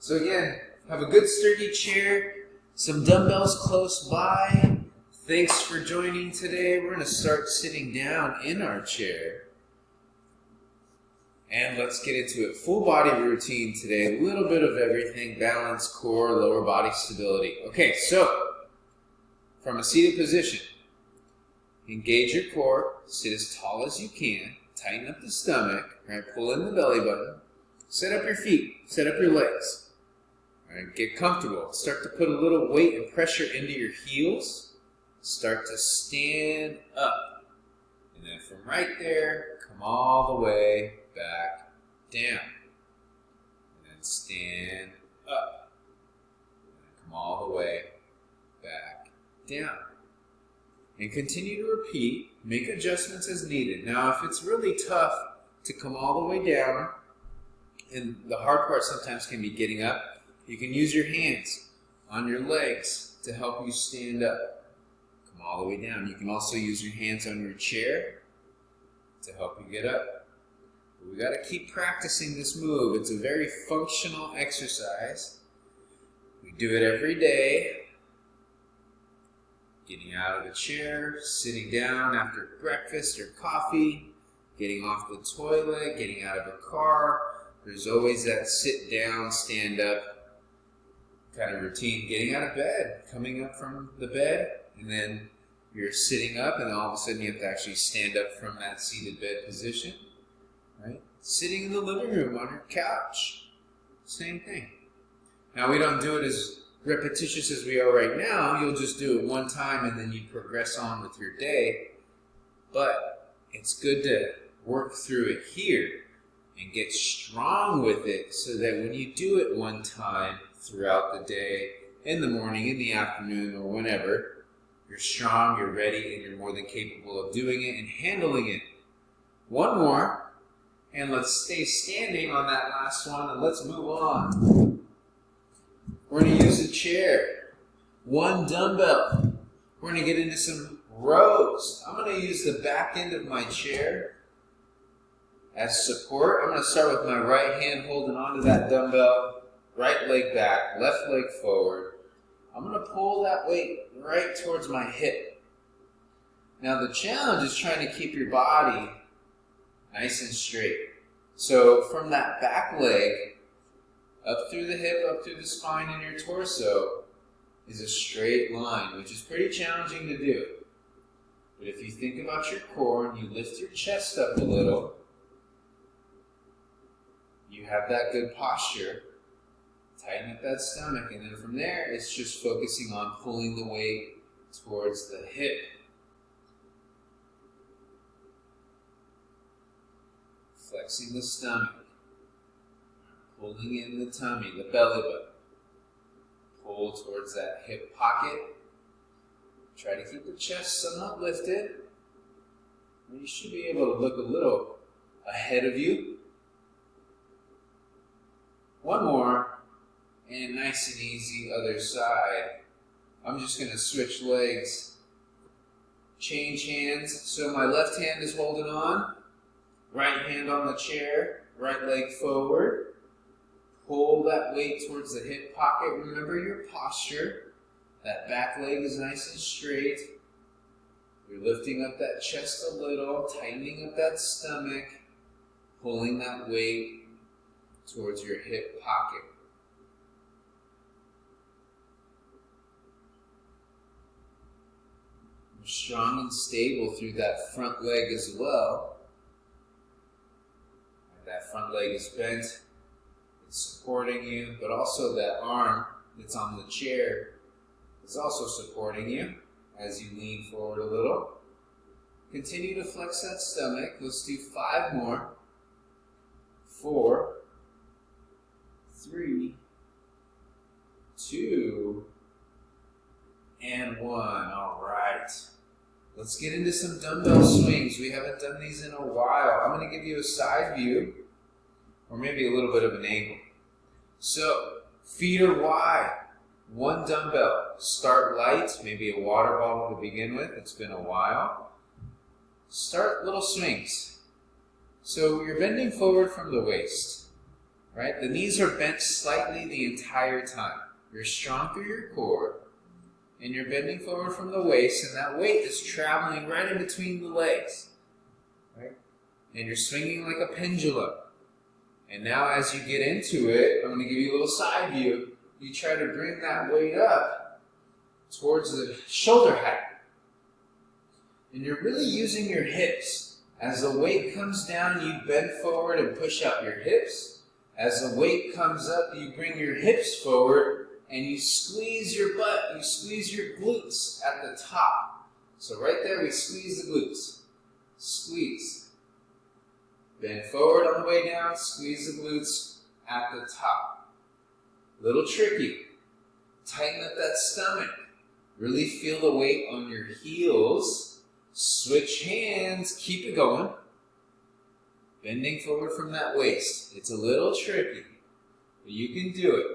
So again, have a good sturdy chair, some dumbbells close by. Thanks for joining today. We're going to start sitting down in our chair. And let's get into it. Full body routine today. A little bit of everything. Balance, core, lower body stability. Okay, so from a seated position, engage your core. Sit as tall as you can. Tighten up the stomach. Right, pull in the belly button. Set up your feet. Set up your legs. All right, get comfortable. Start to put a little weight and pressure into your heels. Start to stand up. And then from right there, come all the way back down. And then stand up. And then come all the way back down. And continue to repeat. Make adjustments as needed. Now, if it's really tough to come all the way down, and the hard part sometimes can be getting up, you can use your hands on your legs to help you stand up. Come all the way down. You can also use your hands on your chair to help you get up. But we got to keep practicing this move. It's a very functional exercise. We do it every day. Getting out of the chair, sitting down after breakfast or coffee, getting off the toilet, getting out of a car. There's always that sit down, stand up kind of routine. Getting out of bed, coming up from the bed, and then you're sitting up, and all of a sudden you have to actually stand up from that seated bed position. Right? Sitting in the living room on your couch, same thing. Now we don't do it as repetitious as we are right now. You'll just do it one time and then you progress on with your day. But it's good to work through it here and get strong with it so that when you do it one time throughout the day, in the morning, in the afternoon, or whenever, you're strong, you're ready, and you're more than capable of doing it and handling it. One more, and let's stay standing on that last one, and let's move on. We're going to use a chair, one dumbbell. We're going to get into some rows. I'm going to use the back end of my chair as support. I'm going to start with my right hand holding onto that dumbbell, right leg back, left leg forward. I'm going to pull that weight right towards my hip. Now the challenge is trying to keep your body nice and straight. So from that back leg, up through the hip, up through the spine and your torso is a straight line, which is pretty challenging to do. But if you think about your core and you lift your chest up a little, you have that good posture. Tighten up that stomach, and then from there, it's just focusing on pulling the weight towards the hip. Flexing the stomach. Pulling in the tummy, the belly button. Pull towards that hip pocket. Try to keep the chest somewhat lifted. And you should be able to look a little ahead of you. One more, and nice and easy, other side. I'm just going to switch legs. Change hands. So my left hand is holding on. Right hand on the chair. Right leg forward. Pull that weight towards the hip pocket. Remember your posture. That back leg is nice and straight. You're lifting up that chest a little, tightening up that stomach, pulling that weight towards your hip pocket. You're strong and stable through that front leg as well. And that front leg is bent. Supporting you, but also that arm that's on the chair is also supporting you as you lean forward a little. Continue to flex that stomach. Let's do 5 more. 4, 3, 2, and 1. All right. Let's get into some dumbbell swings. We haven't done these in a while. I'm going to give you a side view, or maybe a little bit of an angle. So, feet are wide. One dumbbell. Start light, maybe a water bottle to begin with. It's been a while. Start little swings. So you're bending forward from the waist. right? The knees are bent slightly the entire time. You're strong through your core, and you're bending forward from the waist, and that weight is traveling right in between the legs, right? And you're swinging like a pendulum. And now as you get into it, I'm going to give you a little side view. You try to bring that weight up towards the shoulder height. And you're really using your hips. As the weight comes down, you bend forward and push out your hips. As the weight comes up, you bring your hips forward and you squeeze your butt, you squeeze your glutes at the top. So right there, we squeeze the glutes. Squeeze. Bend forward on the way down, squeeze the glutes at the top. Little tricky. Tighten up that stomach. Really feel the weight on your heels. Switch hands, keep it going. Bending forward from that waist. It's a little tricky, but you can do it.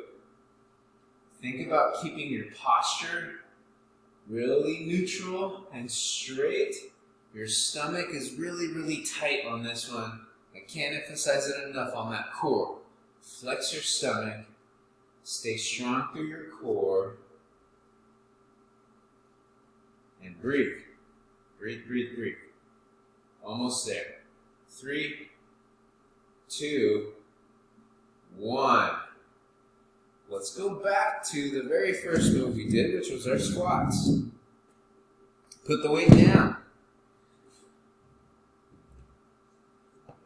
Think about keeping your posture really neutral and straight. Your stomach is really, really tight on this one. I can't emphasize it enough on that core. Flex your stomach. Stay strong through your core. And breathe. Breathe, breathe, breathe. Almost there. 3, 2, 1. Let's go back to the very first move we did, which was our squats. Put the weight down.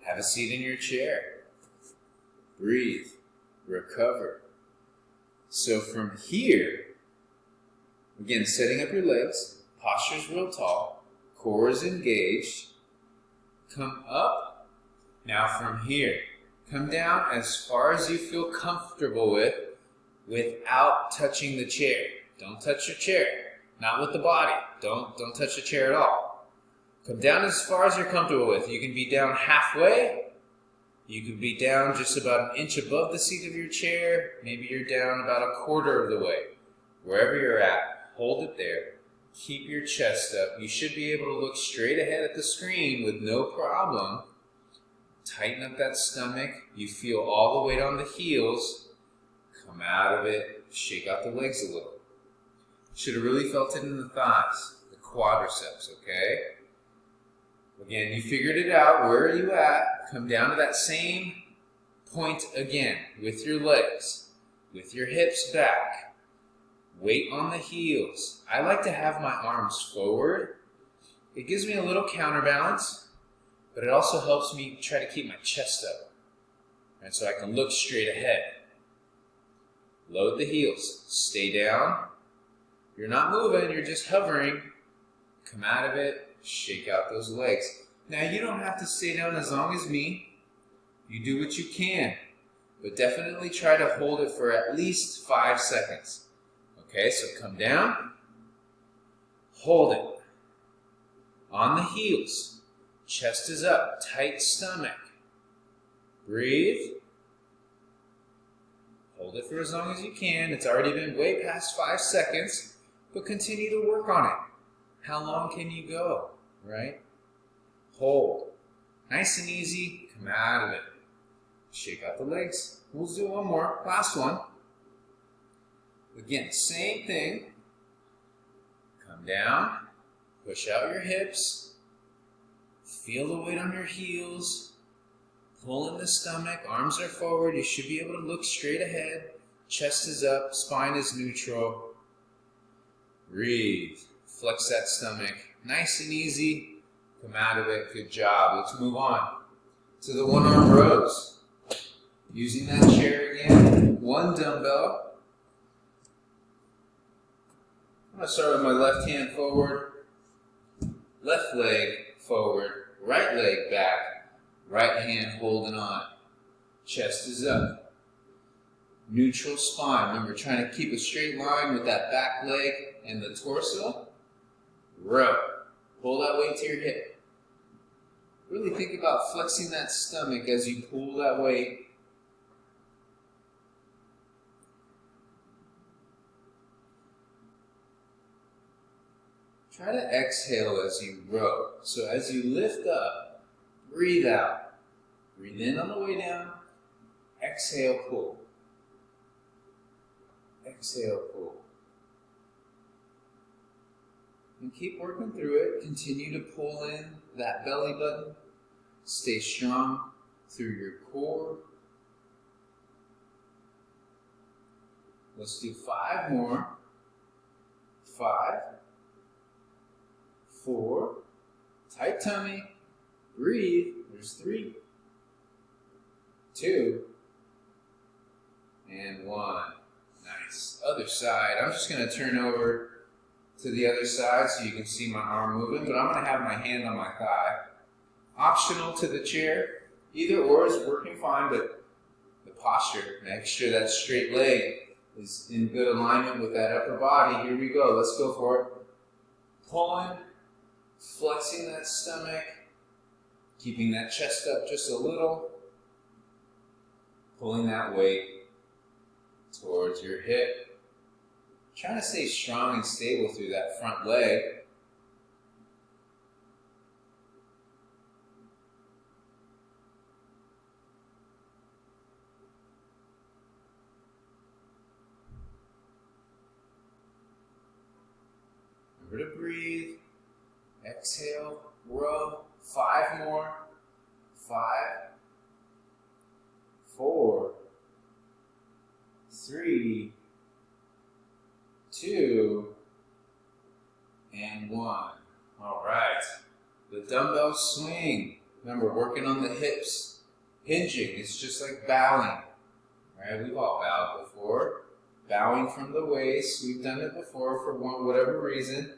Have a seat in your chair. Breathe. Recover. So from here, again, setting up your legs, posture's real tall, core is engaged. Come up. Now from here, come down as far as you feel comfortable with without touching the chair. Don't touch your chair. Not with the body. Don't touch the chair at all. Come down as far as you're comfortable with. You can be down halfway. You can be down just about an inch above the seat of your chair. Maybe you're down about a quarter of the way. Wherever you're at, hold it there. Keep your chest up. You should be able to look straight ahead at the screen with no problem. Tighten up that stomach. You feel all the weight on the heels. Come out of it. Shake out the legs a little. Should have really felt it in the thighs, the quadriceps, okay? Again, you figured it out. Where are you at? Come down to that same point again with your legs, with your hips back. Weight on the heels. I like to have my arms forward. It gives me a little counterbalance, but it also helps me try to keep my chest up, right, so I can look straight ahead. Load the heels. Stay down. You're not moving, you're just hovering. Come out of it. Shake out those legs. Now, you don't have to stay down as long as me. You do what you can, but definitely try to hold it for at least 5 seconds. Okay, so come down. Hold it. On the heels. Chest is up. Tight stomach. Breathe. Hold it for as long as you can. It's already been way past 5 seconds, but continue to work on it. How long can you go, right? Hold. Nice and easy. Come out of it. Shake out the legs. We'll do one more. Last one. Again, same thing. Come down. Push out your hips. Feel the weight on your heels. Pull in the stomach. Arms are forward. You should be able to look straight ahead. Chest is up. Spine is neutral. Breathe. Flex that stomach. Nice and easy. Come out of it. Good job. Let's move on to the one-arm rows. Using that chair again. One dumbbell. I'm going to start with my left hand forward. Left leg forward. Right leg back. Right hand holding on. Chest is up. Neutral spine. Remember, trying to keep a straight line with that back leg and the torso. Row. Pull that weight to your hip. Really think about flexing that stomach as you pull that weight. Try to exhale as you row. So as you lift up, breathe out. Breathe in on the way down. Exhale, pull. Exhale, pull. And keep working through it. Continue to pull in that belly button. Stay strong through your core. Let's do 5 more. 5, 4, tight tummy, breathe. There's 3, 2, and 1. Nice. Other side. I'm just going to turn over to the other side so you can see my arm moving, but I'm going to have my hand on my thigh. Optional to the chair. Either or is working fine, but the posture, make sure that straight leg is in good alignment with that upper body. Here we go. Let's go for it. Pulling, flexing that stomach, keeping that chest up just a little, pulling that weight towards your hip. Trying to stay strong and stable through that front leg. Remember to breathe. Exhale, row. 5 more. 5, 4, 3, 2, and 1. All right. The dumbbell swing. Remember, working on the hips. Hinging. It's just like bowing. Right? We've all bowed before. Bowing from the waist. We've done it before for whatever reason.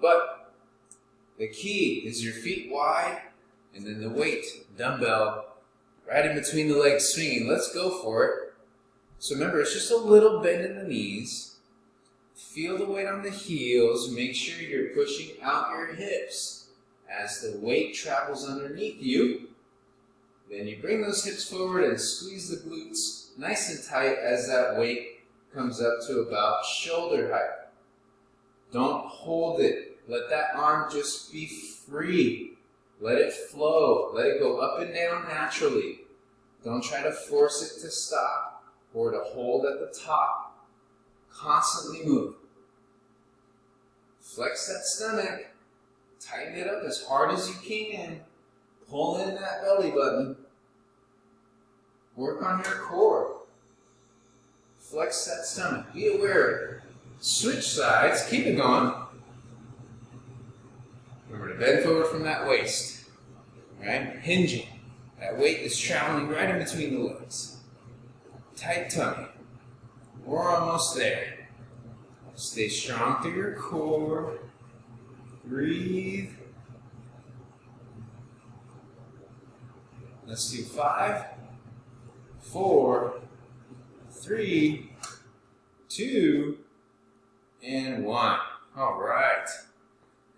But the key is your feet wide and then the weight, dumbbell, right in between the legs swinging. Let's go for it. So remember, it's just a little bend in the knees. Feel the weight on the heels. Make sure you're pushing out your hips as the weight travels underneath you. Then you bring those hips forward and squeeze the glutes nice and tight as that weight comes up to about shoulder height. Don't hold it. Let that arm just be free. Let it flow. Let it go up and down naturally. Don't try to force it to stop or to hold at the top. Constantly move. Flex that stomach. Tighten it up as hard as you can. Pull in that belly button. Work on your core. Flex that stomach. Be aware of it. Switch sides. Keep it going. Remember to bend forward from that waist. Right? Hinging. That weight is traveling right in between the legs. Tight tummy. We're almost there. Stay strong through your core. Breathe. Let's do 5, 4, 3, 2, and 1. All right.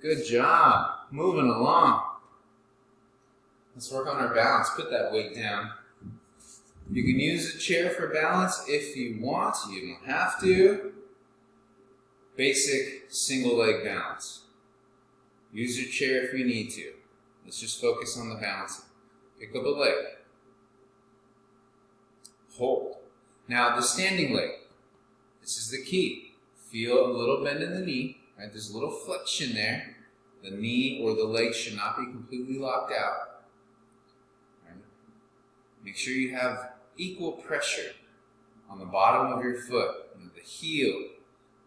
Good job. Moving along. Let's work on our balance. Put that weight down. You can use a chair for balance if you want. You don't have to. Basic single leg balance. Use your chair if you need to. Let's just focus on the balance. Pick up a leg. Hold. Now the standing leg. This is the key. Feel a little bend in the knee. Right? There's a little flexion there. The knee or the leg should not be completely locked out. Right? Make sure you have equal pressure on the bottom of your foot, the heel,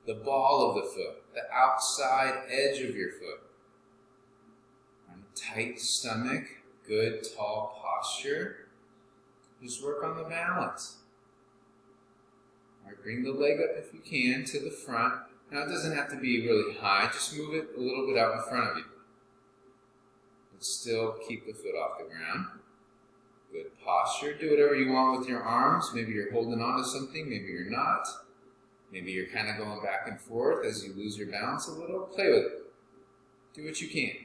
the ball of the foot, the outside edge of your foot. Right? Tight stomach, good tall posture. Just work on the balance. All right, bring the leg up if you can to the front. Now it doesn't have to be really high, just move it a little bit out in front of you. But still keep the foot off the ground. Good posture. Do whatever you want with your arms. Maybe you're holding on to something, maybe you're not. Maybe you're kind of going back and forth as you lose your balance a little. Play with it. Do what you can.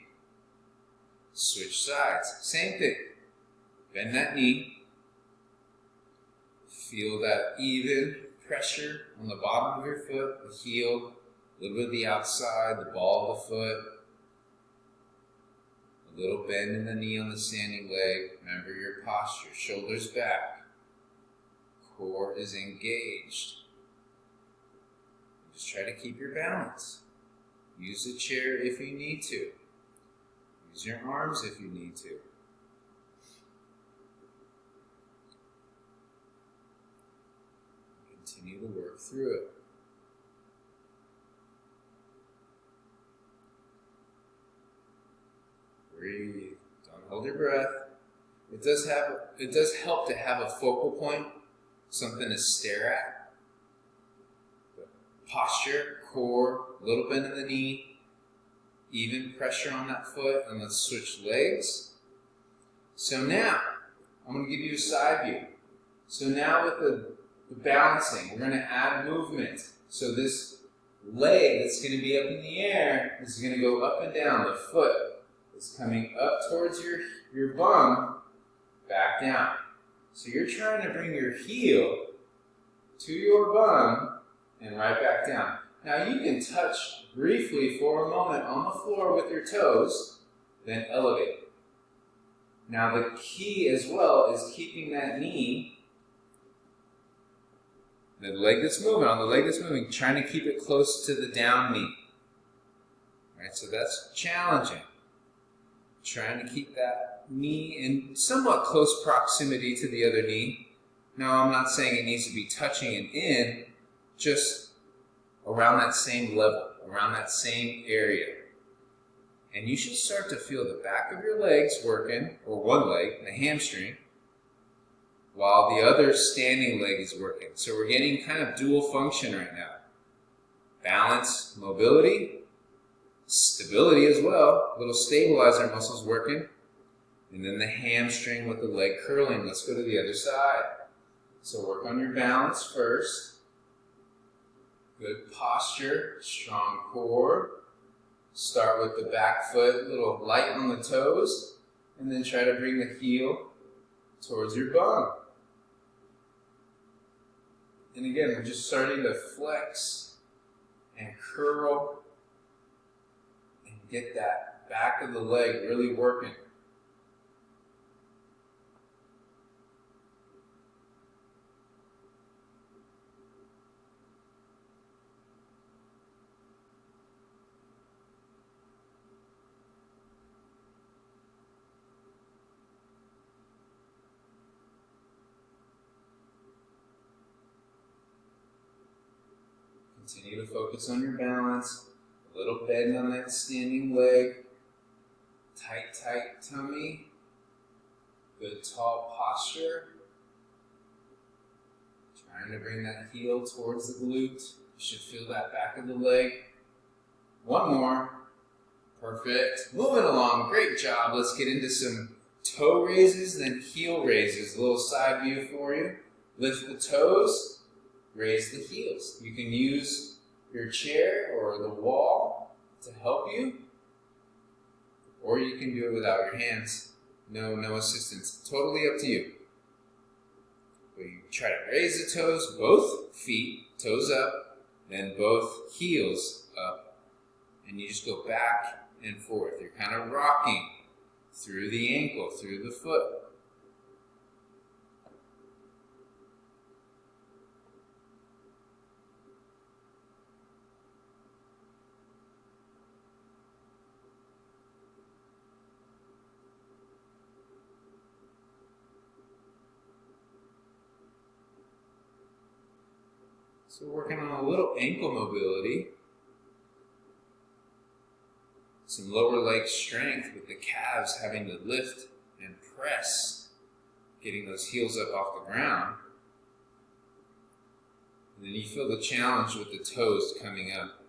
Switch sides. Same thing. Bend that knee. Feel that even pressure on the bottom of your foot, the heel, a little bit of the outside, the ball of the foot. A little bend in the knee on the standing leg. Remember your posture. Shoulders back. Core is engaged. Just try to keep your balance. Use the chair if you need to. Use your arms if you need to. Continue to work through it. Breathe. Don't hold your breath. It does help to have a focal point, something to stare at. Posture, core, a little bend in the knee, even pressure on that foot, and let's switch legs. So now, I'm going to give you a side view. So now with the balancing, we're going to add movement. So this leg that's going to be up in the air is going to go up and down. The foot is coming up towards your bum, back down. So you're trying to bring your heel to your bum and right back down. Now you can touch briefly for a moment on the floor with your toes, then elevate. Now the key as well is keeping that knee, the leg that's moving, trying to keep it close to the down knee. Right, so that's challenging. Trying to keep that knee in somewhat close proximity to the other knee. Now I'm not saying it needs to be touching and in, just around that same level, around that same area. And you should start to feel the back of your legs working, or one leg, the hamstring, while the other standing leg is working. So we're getting kind of dual function right now. Balance, mobility, stability as well, little stabilizer muscles working, and then the hamstring with the leg curling. Let's go to the other side. So work on your balance first. Good posture, strong core. Start with the back foot, a little light on the toes, and then try to bring the heel towards your bum. And again, we're just starting to flex and curl and get that back of the leg really working. Continue to focus on your balance. A little bend on that standing leg. Tight tummy. Good tall posture. Trying to bring that heel towards the glute. You should feel that back of the leg. One more. Perfect. Moving along. Great job. Let's get into some toe raises, then heel raises. A little side view for you. Lift the toes. Raise the heels. You can use your chair or the wall to help you, or you can do it without your hands. No assistance. Totally up to you. But you try to raise the toes, both feet, toes up, then both heels up, and you just go back and forth. You're kind of rocking through the ankle, through the foot. So working on a little ankle mobility, some lower leg strength with the calves having to lift and press, getting those heels up off the ground. And then you feel the challenge with the toes coming up,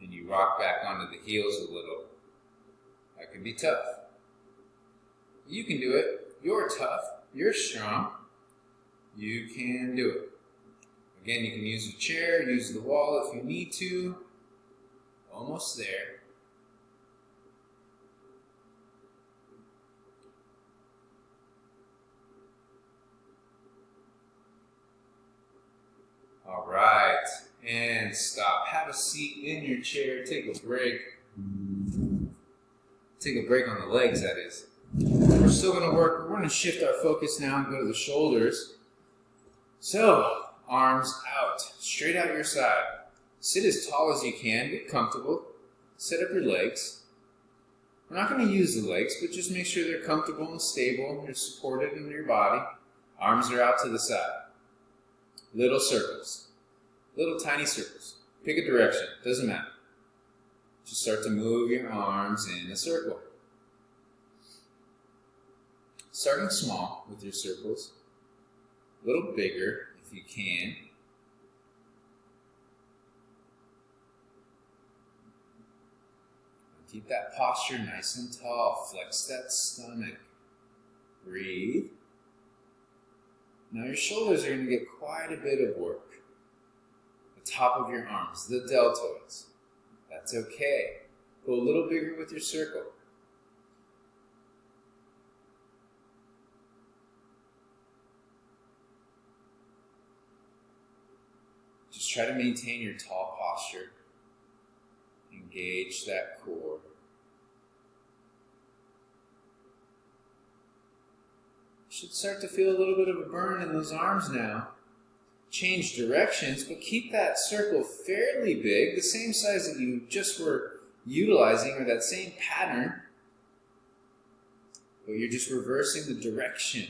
and you rock back onto the heels a little. That can be tough. You can do it. You're tough. You're strong. You can do it. Again, you can use a chair, use the wall if you need to. Almost there. All right, and stop. Have a seat in your chair. Take a break. Take a break on the legs, that is. We're still going to work. We're going to shift our focus now and go to the shoulders. So, arms out, straight out your side. Sit as tall as you can, get comfortable. Set up your legs. We're not going to use the legs, but just make sure they're comfortable and stable. You're supported in your body. Arms are out to the side. Little circles. Little tiny circles. Pick a direction. Doesn't matter. Just start to move your arms in a circle. Starting small with your circles. A little bigger if you can. Keep that posture nice and tall. Flex that stomach. Breathe. Now your shoulders are going to get quite a bit of work. The top of your arms, the deltoids. That's okay. Go a little bigger with your circle. Just try to maintain your tall posture. Engage that core. You should start to feel a little bit of a burn in those arms now. Change directions, but keep that circle fairly big, the same size that you just were utilizing, or that same pattern, but you're just reversing the direction.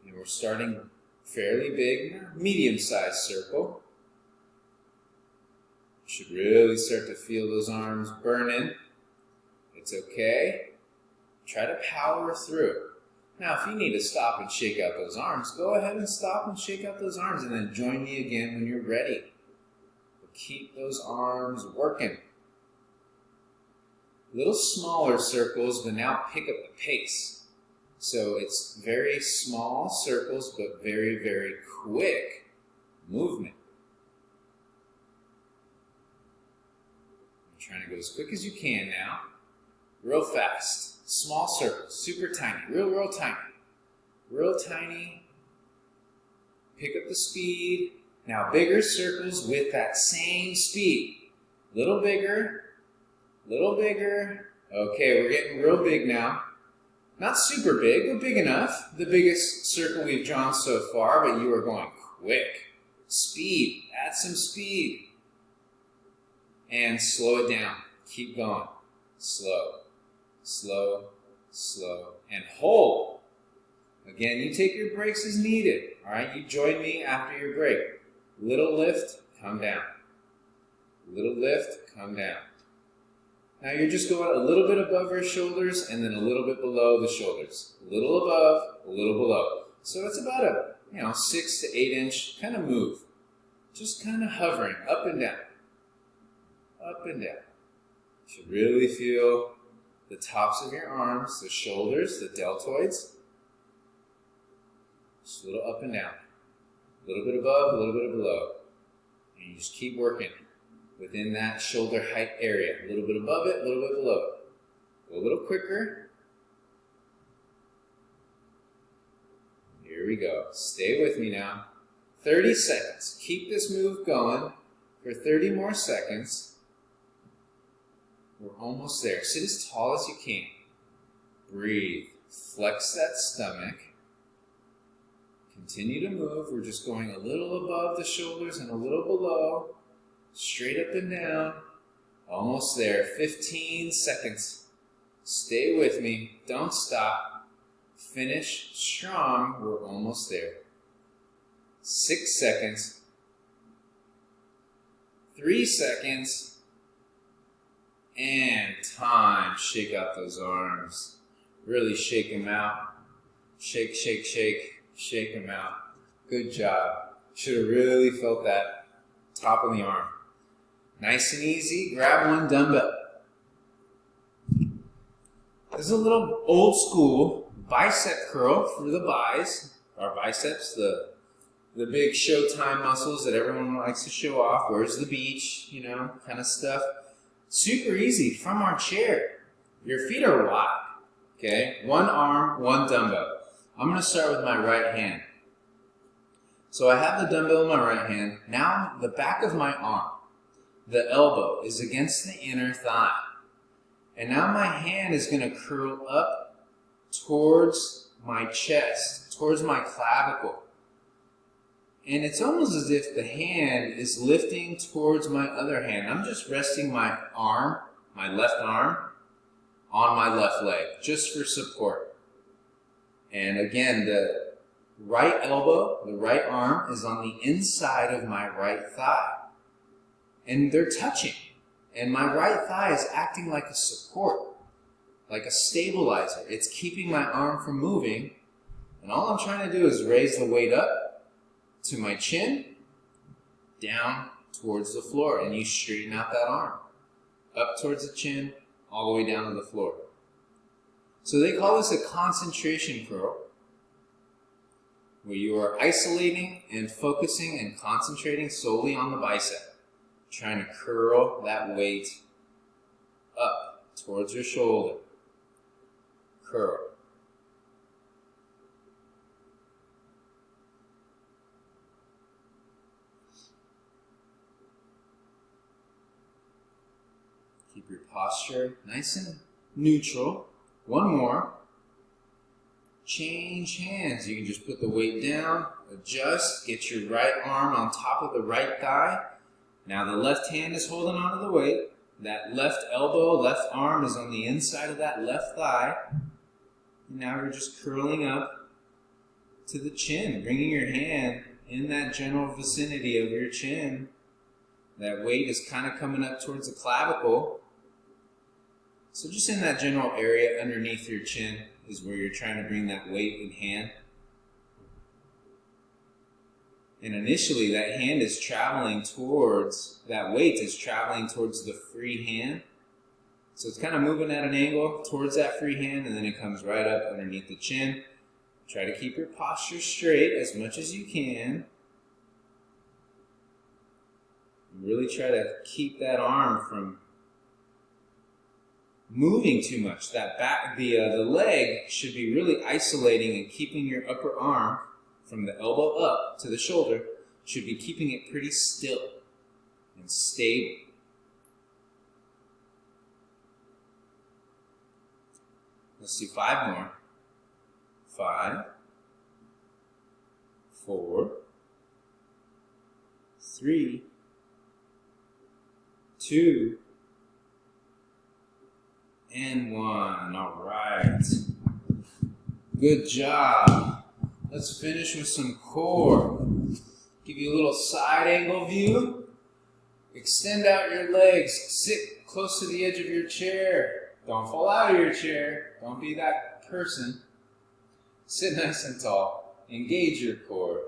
And we're starting fairly big, medium-sized circle. You should really start to feel those arms burning. It's okay. Try to power through. Now, if you need to stop and shake out those arms, go ahead and stop and shake out those arms, and then join me again when you're ready. But keep those arms working. Little smaller circles, but now pick up the pace. So it's very small circles, but very, very quick movement. You're trying to go as quick as you can now. Real fast. Small circles, super tiny, real tiny. Real tiny. Pick up the speed. Now bigger circles with that same speed. Little bigger, little bigger. Okay, we're getting real big now. Not super big, but big enough. The biggest circle we've drawn so far, but you are going quick. Speed, add some speed. And slow it down. Keep going. Slow. Slow, slow, and hold. Again, you take your breaks as needed. All right, you join me after your break. Little lift, come down. Little lift, come down. Now you're just going a little bit above your shoulders and then a little bit below the shoulders. A little above, a little below. So it's about a 6 to 8 inch kind of move. Just kind of hovering up and down. Up and down. You should really feel the tops of your arms, the shoulders, the deltoids. Just a little up and down. A little bit above, a little bit below. And you just keep working within that shoulder height area. A little bit above it, a little bit below it. Go a little quicker. Here we go. Stay with me now. 30 seconds. Keep this move going for 30 more seconds. We're almost there. Sit as tall as you can. Breathe. Flex that stomach. Continue to move. We're just going a little above the shoulders and a little below. Straight up and down. Almost there. 15 seconds. Stay with me. Don't stop. Finish strong. We're almost there. 6 seconds. 3 seconds. And time. Shake out those arms. Really shake them out. Shake, shake, shake. Shake them out. Good job. Should have really felt that top of the arm. Nice and easy. Grab one dumbbell. This is a little old school bicep curl for the bis. Our biceps, the big showtime muscles that everyone likes to show off. Where's the beach? Kind of stuff. Super easy from our chair. Your feet are wide, okay? One arm, one dumbbell. I'm going to start with my right hand. So I have the dumbbell in my right hand. Now the back of my arm, the elbow, is against the inner thigh. And now my hand is going to curl up towards my chest, towards my clavicle. And it's almost as if the hand is lifting towards my other hand. I'm just resting my arm, my left arm, on my left leg, just for support. And again, the right elbow, the right arm is on the inside of my right thigh. And they're touching. And my right thigh is acting like a support, like a stabilizer. It's keeping my arm from moving. And all I'm trying to do is raise the weight up to my chin, down towards the floor. And you straighten out that arm. Up towards the chin, all the way down to the floor. So they call this a concentration curl, where you are isolating and focusing and concentrating solely on the bicep, trying to curl that weight up towards your shoulder. Curl. Keep your posture nice and neutral. One more. Change hands. You can just put the weight down, adjust, get your right arm on top of the right thigh. Now the left hand is holding onto the weight. That left elbow, left arm is on the inside of that left thigh. And now we're just curling up to the chin, bringing your hand in that general vicinity of your chin. That weight is kind of coming up towards the clavicle. So just in that general area underneath your chin is where you're trying to bring that weight in hand. And initially that hand is traveling towards, that weight is traveling towards the free hand. So it's kind of moving at an angle towards that free hand, and then it comes right up underneath the chin. Try to keep your posture straight as much as you can. Really try to keep that arm from moving too much. That back, the leg should be really isolating and keeping your upper arm from the elbow up to the shoulder, should be keeping it pretty still and stable. Let's do 5 more. 5, 4, 3, 2, and 1. All right. Good job. Let's finish with some core. Give you a little side angle view. Extend out your legs. Sit close to the edge of your chair. Don't fall out of your chair. Don't be that person. Sit nice and tall. Engage your core.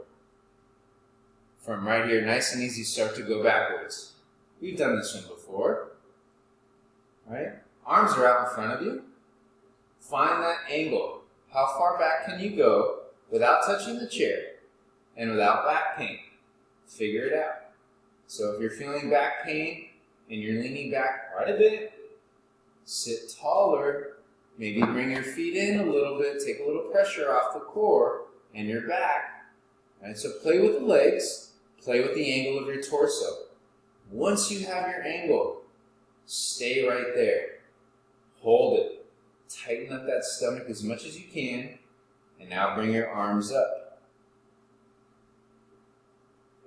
From right here, nice and easy, start to go backwards. We've done this one before. All right? Arms are out in front of you. Find that angle. How far back can you go without touching the chair and without back pain? Figure it out. So if you're feeling back pain and you're leaning back quite a bit, sit taller. Maybe bring your feet in a little bit. Take a little pressure off the core and your back. All right, so play with the legs. Play with the angle of your torso. Once you have your angle, stay right there. Hold it. Tighten up that stomach as much as you can. And now bring your arms up.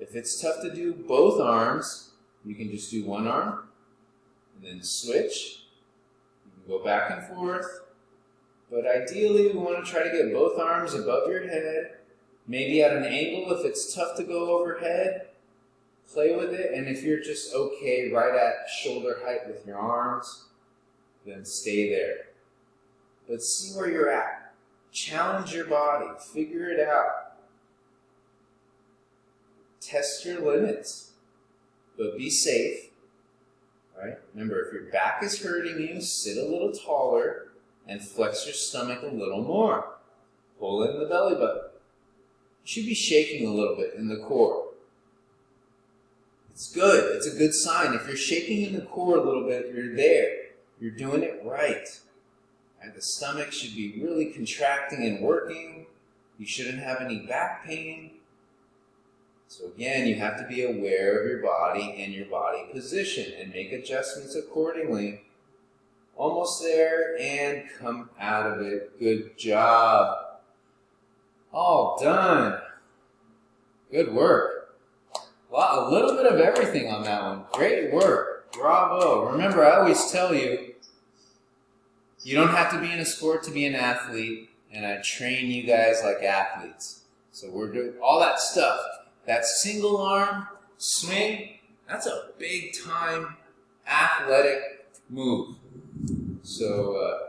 If it's tough to do both arms, you can just do one arm. And then switch. You can go back and forth. But ideally, we want to try to get both arms above your head. Maybe at an angle if it's tough to go overhead. Play with it. And if you're just okay right at shoulder height with your arms, then stay there. But see where you're at. Challenge your body. Figure it out. Test your limits. But be safe. Right? Remember, if your back is hurting you, sit a little taller and flex your stomach a little more. Pull in the belly button. You should be shaking a little bit in the core. It's good. It's a good sign. If you're shaking in the core a little bit, you're there. You're doing it right. And the stomach should be really contracting and working. You shouldn't have any back pain. So again, you have to be aware of your body and your body position and make adjustments accordingly. Almost there, and come out of it. Good job. All done. Good work. Wow, a little bit of everything on that one. Great work. Bravo. Remember, I always tell you, you don't have to be in a sport to be an athlete, and I train you guys like athletes. So we're doing all that stuff. That single arm swing, that's a big time athletic move. So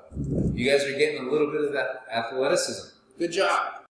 you guys are getting a little bit of that athleticism. Good job.